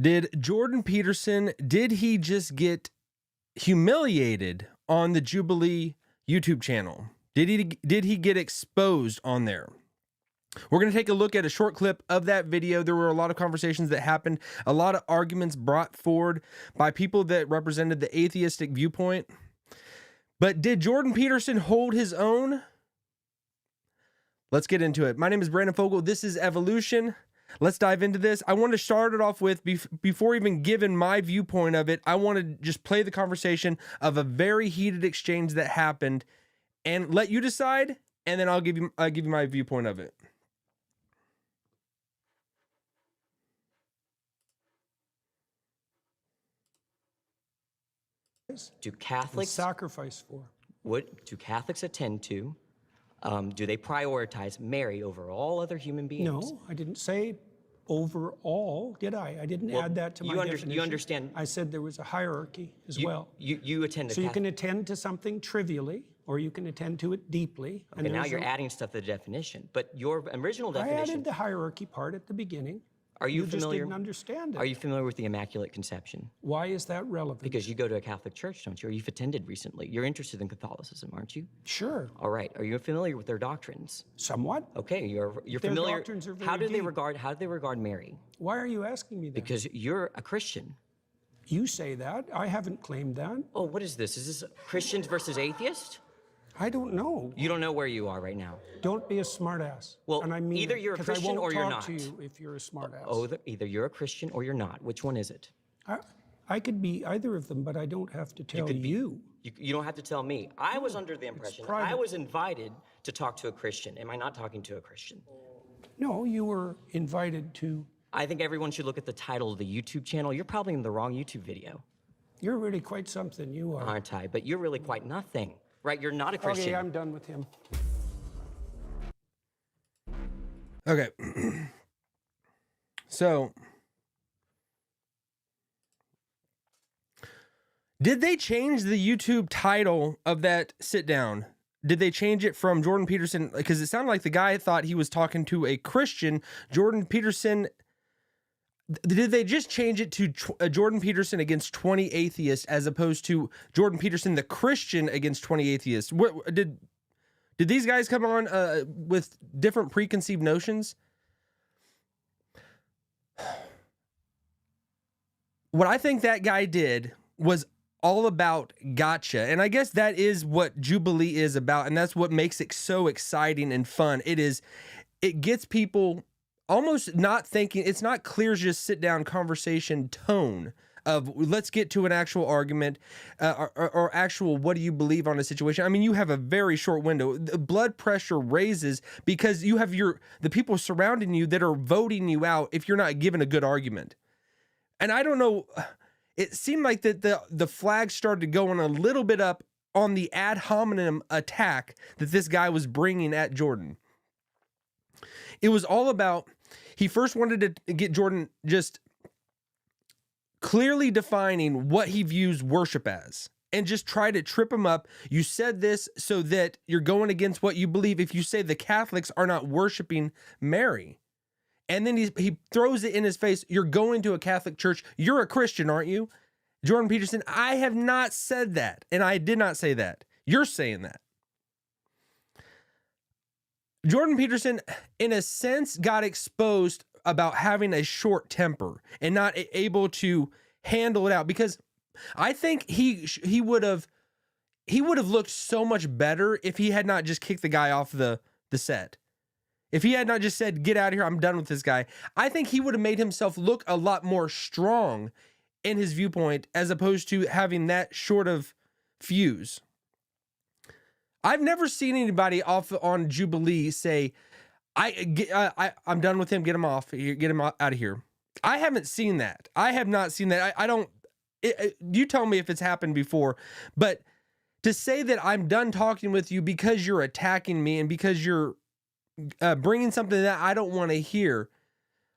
Did Jordan Peterson, did he just get humiliated on the Jubilee YouTube channel? Did he get exposed on there? We're going to take a look at a short clip of that video. There were a lot of conversations that happened, a lot of arguments brought forward by people that represented the atheistic viewpoint. But did Jordan Peterson hold his own? Let's get into it. My name is Brandon Fogel. This is Evolution. Let's dive into this. I want to start it off with, before even giving my viewpoint of it, I want to just play the conversation of a very heated exchange that happened and let you decide, and then I'll give you my viewpoint of it. Do Catholics sacrifice for? What do Catholics attend to? Do they prioritize Mary over all other human beings? No, I didn't say overall, did I? I didn't add that to my definition. You understand? I said there was a hierarchy as well. You attend to So you can attend to something trivially, or you can attend to it deeply. Okay, now you're adding stuff to the definition, but your original definition. I added the hierarchy part at the beginning. Are you just familiar? didn't understand it. Are you familiar with the Immaculate Conception? Why is that relevant? Because you go to a Catholic church, don't you? Or you've attended recently. You're interested in Catholicism, aren't you? Sure. All right. Are you familiar with their doctrines? Somewhat. Okay, you're Their familiar. doctrines are very how do they deep. regard Mary? Why are you asking me that? Because you're a Christian. You say that. I haven't claimed that. Oh, what is this? Is this Christians versus atheists? I don't know. You don't know where you are right now. Don't be a smartass. Well, and I mean either you're a it, 'cause Christian I won't or you're talk not. to you if you're a smartass. Oh, either you're a Christian or you're not. Which one is it? I could be either of them, but I don't have to tell you. You don't have to tell me. I was under the impression I was invited to talk to a Christian. Am I not talking to a Christian? No, you were invited to. I think everyone should look at the title of the YouTube channel. You're probably in the wrong YouTube video. You're really quite something, you are. Aren't I? But you're really quite nothing, right? You're not a Christian. Okay, I'm done with him. Okay. So, did they change the YouTube title of that sit down? Did they change it from Jordan Peterson? Because it sounded like the guy thought he was talking to a Christian. Jordan Peterson, did they just change it to Jordan Peterson against 20 atheists as opposed to Jordan Peterson, the Christian, against 20 atheists? What did these guys come on with different preconceived notions? What I think that guy did was all about gotcha. And I guess that is what Jubilee is about. And that's what makes it so exciting and fun. It gets people almost not thinking, it's not clear, just sit down conversation tone of let's get to an actual argument or actual what do you believe on a situation. I mean, you have a very short window. The blood pressure raises because you have the people surrounding you that are voting you out if you're not given a good argument. And I don't know, it seemed like that the flag started going a little bit up on the ad hominem attack that this guy was bringing at Jordan. It was all about, he first wanted to get Jordan just clearly defining what he views worship as and just try to trip him up. You said this so that you're going against what you believe. If you say the Catholics are not worshiping Mary, and then he throws it in his face, you're going to a Catholic church, you're a Christian, aren't you? Jordan Peterson, I have not said that, and I did not say that. You're saying that. Jordan Peterson, in a sense, got exposed about having a short temper and not able to handle it out, because I think he would have looked so much better if he had not just kicked the guy off the set. If he had not just said, get out of here, I'm done with this guy, I think he would have made himself look a lot more strong in his viewpoint as opposed to having that short of fuse. I've never seen anybody off on Jubilee say, I'm done with him, get him off, get him out of here. I haven't seen that. I have not seen that. I don't, you tell me if it's happened before, but to say that I'm done talking with you because you're attacking me and because you're bringing something that I don't want to hear.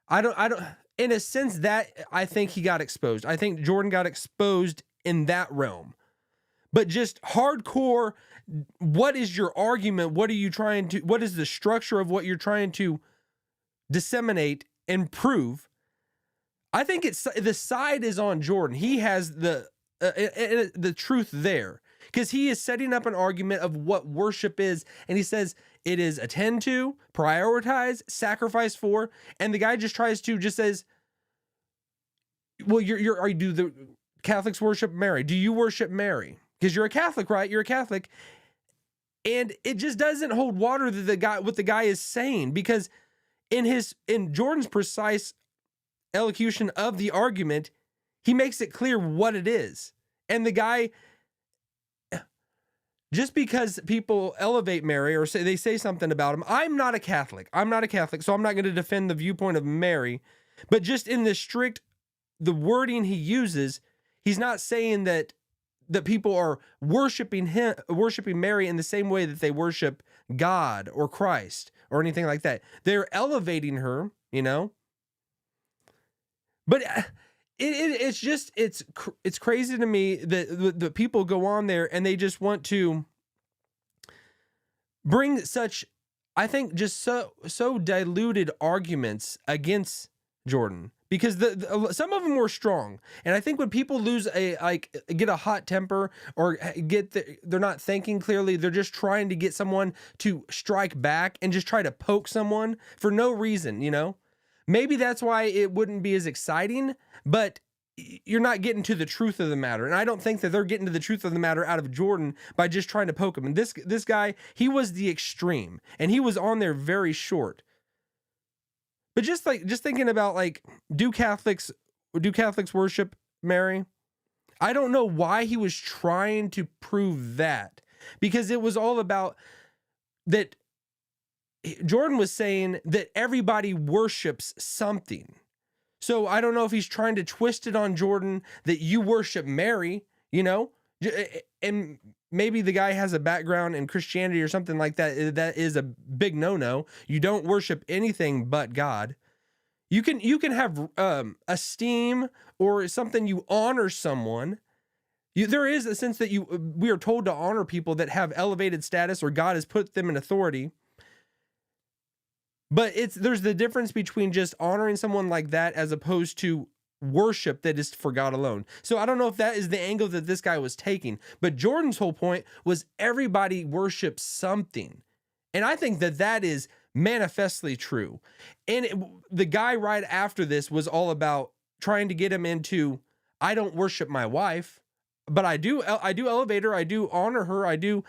I don't, in a sense that I think he got exposed. I think Jordan got exposed in that realm, but just hardcore. What is your argument? What is the structure of what you're trying to disseminate and prove? I think it's the side is on Jordan. He has the truth there, because he is setting up an argument of what worship is, and he says it is attend to, prioritize, sacrifice for, and the guy just tries to just says, well, do the Catholics worship Mary? Do you worship Mary? Because you're a Catholic, right? You're a Catholic, and it just doesn't hold water that what the guy is saying, because in Jordan's precise elocution of the argument, he makes it clear what it is. And the guy, just because people elevate Mary or they say something about him, I'm not a Catholic, so I'm not going to defend the viewpoint of Mary, but just in the wording he uses, he's not saying that people are worshiping Mary in the same way that they worship God or Christ or anything like that. They're elevating her, but it's crazy to me that the people go on there and they just want to bring such, I think, just so diluted arguments against Jordan, because some of them were strong, and I think when people get a hot temper or they're not thinking clearly, they're just trying to get someone to strike back and just try to poke someone for no reason, Maybe that's why it wouldn't be as exciting, but you're not getting to the truth of the matter. And I don't think that they're getting to the truth of the matter out of Jordan by just trying to poke him. And this guy, he was the extreme, and he was on there very short. But just thinking about, do Catholics worship Mary? I don't know why he was trying to prove that, because it was all about that. Jordan was saying that everybody worships something. So I don't know if he's trying to twist it on Jordan that you worship Mary, and maybe the guy has a background in Christianity or something like that. That is a big no-no. You don't worship anything but God. You can have esteem or something, you honor someone. There is a sense that we are told to honor people that have elevated status or God has put them in authority. But there's the difference between just honoring someone like that as opposed to worship that is for God alone. So I don't know if that is the angle that this guy was taking, but Jordan's whole point was everybody worships something. And I think that is manifestly true. And the guy right after this was all about trying to get him into, I don't worship my wife, but I do elevate her, I do honor her, I do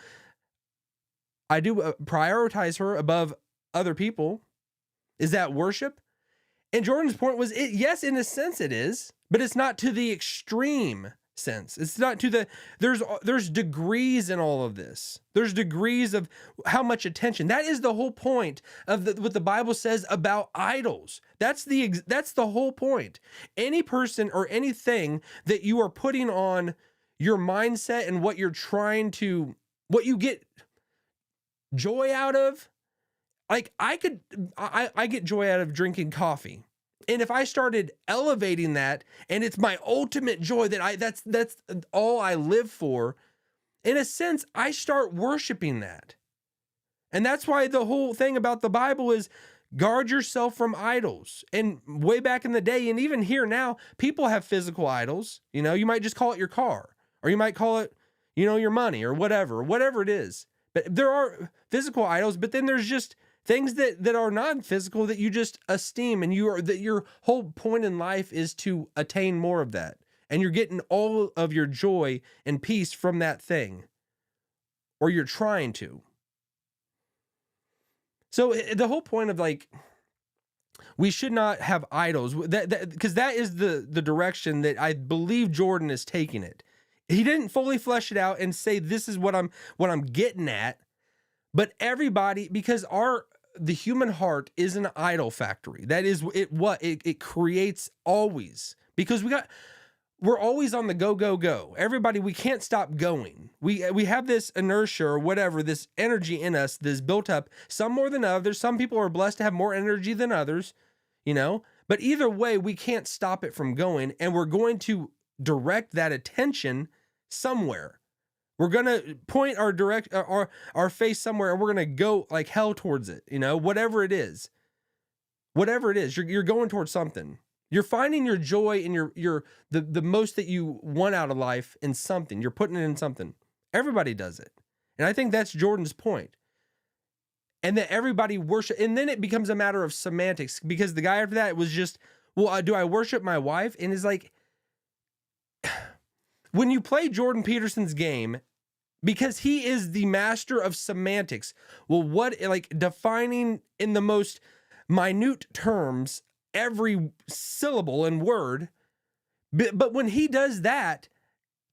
prioritize her above other people. Is that worship? And Jordan's point was, yes, in a sense it is, but it's not to the extreme sense. It's not to there's degrees in all of this. There's degrees of how much attention. That is the whole point of what the Bible says about idols. That's the whole point. Any person or anything that you are putting on your mindset and what you get joy out of. Like I get joy out of drinking coffee. And if I started elevating that and it's my ultimate joy that's all I live for, in a sense, I start worshiping that. And that's why the whole thing about the Bible is guard yourself from idols. And way back in the day, and even here now, people have physical idols. You might just call it your car, or you might call it, your money or whatever it is. But there are physical idols, but then there's just things that are non-physical that you just esteem, and your whole point in life is to attain more of that. And you're getting all of your joy and peace from that thing, or you're trying to. So the whole point of we should not have idols, because that is the direction that I believe Jordan is taking it. He didn't fully flesh it out and say this is what I'm getting at, but everybody, because the human heart is an idol factory. That is it creates always, because we're always on the go. Everybody, we can't stop going. We have this inertia or whatever, this energy in us that's built up, some more than others. Some people are blessed to have more energy than others, but either way, we can't stop it from going, and we're going to direct that attention somewhere. We're going to point our face somewhere, and we're going to go like hell towards it, whatever it is, you're going towards something. You're finding your joy and the most that you want out of life in something. You're putting it in something. Everybody does it. And I think that's Jordan's point. And that everybody worship, and then it becomes a matter of semantics, because the guy after that was just, well, do I worship my wife? And it's like, when you play Jordan Peterson's game, because he is the master of semantics, well, what, like, defining in the most minute terms every syllable and word, but when he does that,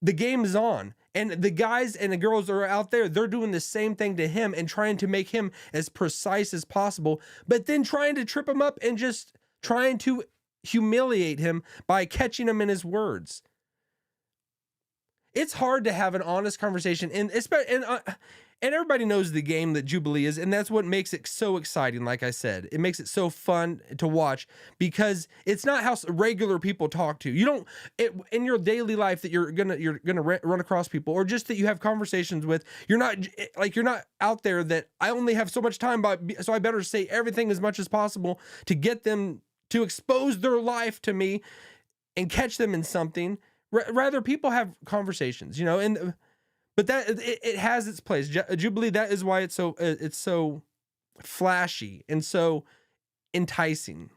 the game is on. And the guys and the girls that are out there, they're doing the same thing to him and trying to make him as precise as possible, but then trying to trip him up and just trying to humiliate him by catching him in his words. It's hard to have an honest conversation, and everybody knows the game that Jubilee is, and that's what makes it so exciting. Like I said, it makes it so fun to watch, because it's not how regular people talk to you. Don't in your daily life that you're gonna run across people, or just that you have conversations with. You're not out there that I only have so much time, so I better say everything as much as possible to get them to expose their life to me and catch them in something. Rather, people have conversations, but that it has its place. Jubilee, that is why it's so flashy and so enticing.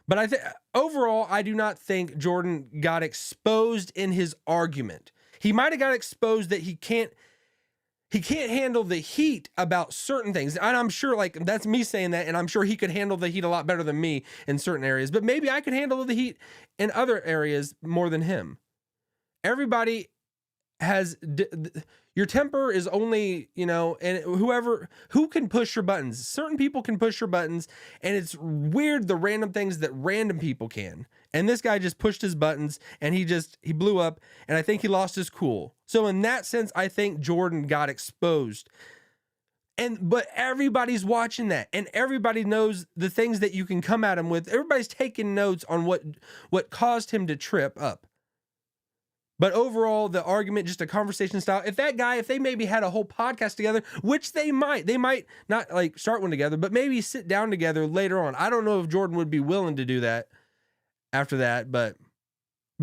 But I think overall, I do not think Jordan got exposed in his argument. He might have got exposed that he can't handle the heat about certain things. And I'm sure, like, that's me saying that, and I'm sure he could handle the heat a lot better than me in certain areas, but maybe I could handle the heat in other areas more than him. Everybody has, your temper is only, and who can push your buttons. Certain people can push your buttons, and it's weird the random things that random people can. And this guy just pushed his buttons, and he blew up, and I think he lost his cool. So in that sense, I think Jordan got exposed. But everybody's watching that, and everybody knows the things that you can come at him with. Everybody's taking notes on what caused him to trip up. But overall, the argument, just a conversation style. If they maybe had a whole podcast together, which they might not like start one together, but maybe sit down together later on. I don't know if Jordan would be willing to do that after that, but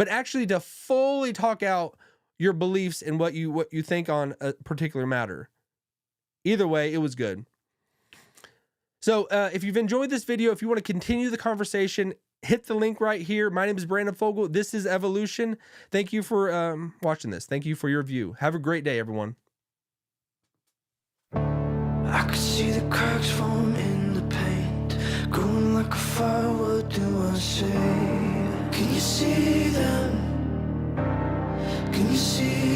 actually to fully talk out your beliefs and what you think on a particular matter. Either way, it was good. So if you've enjoyed this video, if you want to continue the conversation, hit the link right here. My name is Brandon Fogel. This is Evolution. Thank you for watching this. Thank you for your view. Have a great day, everyone. I could see the cracks form in the paint, growing like a fire. What do I say? Can you see them? Can you see